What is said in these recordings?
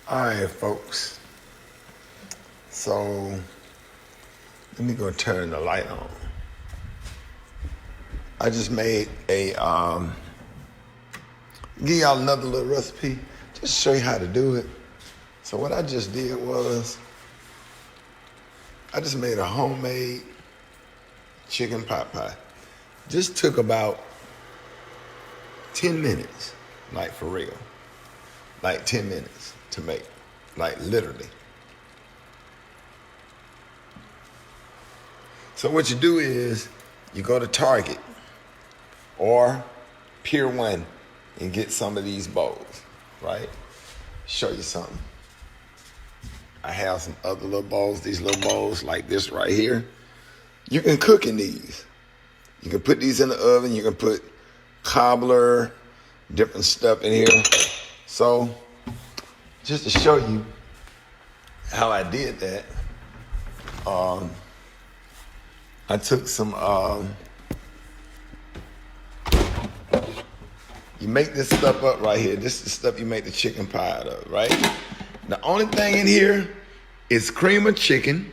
All right, folks. So let me go turn the light on. I just made a give y'all another little recipe, just show you how to do it. So what I just did was I just made a homemade chicken pot pie. Just took about 10 minutes, like for real. Like 10 minutes to make, like literally. So what you do is you go to Target or Pier 1 and get some of these bowls, right? Show you something. I have some other little bowls, these little bowls like this right here. You can cook in these. You can put these in the oven. You can put cobbler, different stuff in here. So just to show you how I did that, I took some, you make this stuff up right here. This is the stuff you make the chicken pie out of, right? The only thing in here is cream of chicken,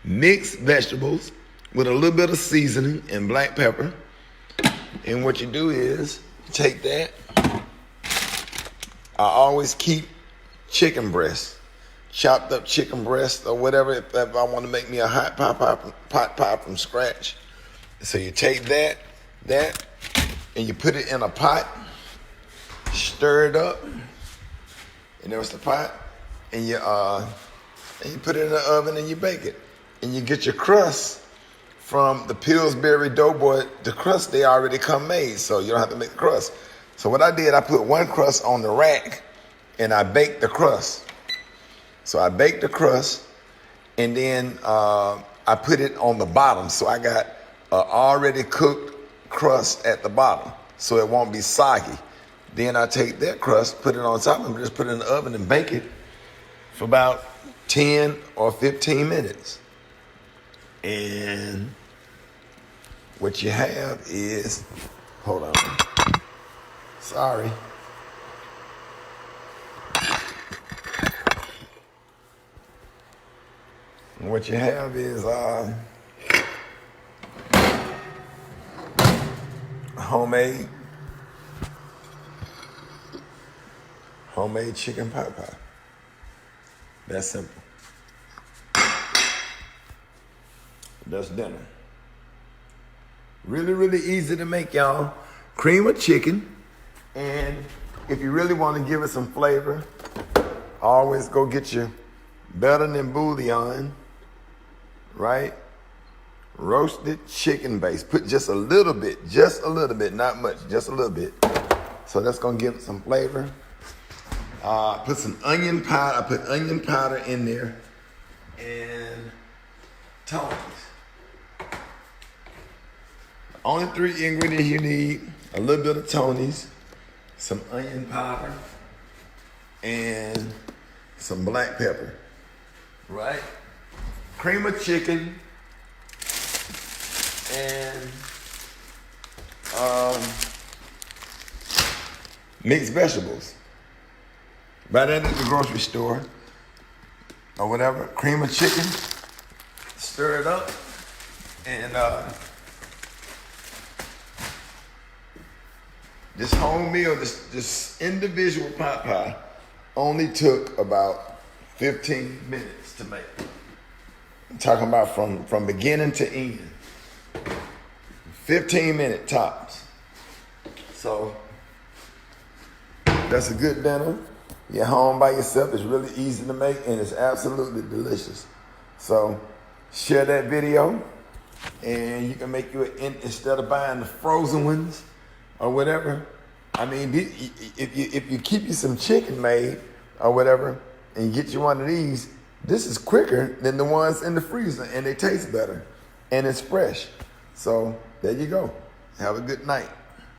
mixed vegetables with a little bit of seasoning and black pepper. And what you do is you take that. I always keep chicken breast, chopped up chicken breast or whatever if I want to make me a hot pot pie from scratch. So you take that, and you put it in a pot, stir it up, and there's the pot, and you put it in the oven and you bake it. And you get your crust from the Pillsbury Doughboy. The crust, they already come made, so you don't have to make the crust. So what I did, I put one crust on the rack, and I baked the crust. So I baked the crust, and then I put it on the bottom. So I got already cooked crust at the bottom, so it won't be soggy. Then I take that crust, put it on top, and just put it in the oven and bake it for about 10 or 15 minutes. And what you have is, hold on, sorry. And what you have is homemade chicken pot pie. That's simple. That's dinner. Really, really easy to make, y'all. Cream of chicken. And if you really want to give it some flavor, always go get your better than bouillon, right? Roasted chicken base. Put just a little bit, not much, just a little bit. So that's gonna give it some flavor. Put some onion powder. I put onion powder in there and Tony's. Only 3 ingredients you need: a little bit of Tony's, some onion powder, and some black pepper, right? Cream of chicken, and mixed vegetables. Buy that at the grocery store or whatever. Cream of chicken, stir it up, and this whole meal, this individual pot pie only took about 15 minutes to make. I'm talking about from beginning to end. 15-minute tops. So that's a good dinner. You're home by yourself. It's really easy to make, and it's absolutely delicious. So share that video, and you can make you instead of buying the frozen ones or whatever. I mean, if you keep you some chicken made or whatever, and you get you one of these, this is quicker than the ones in the freezer, and they taste better, and it's fresh. So there you go. Have a good night.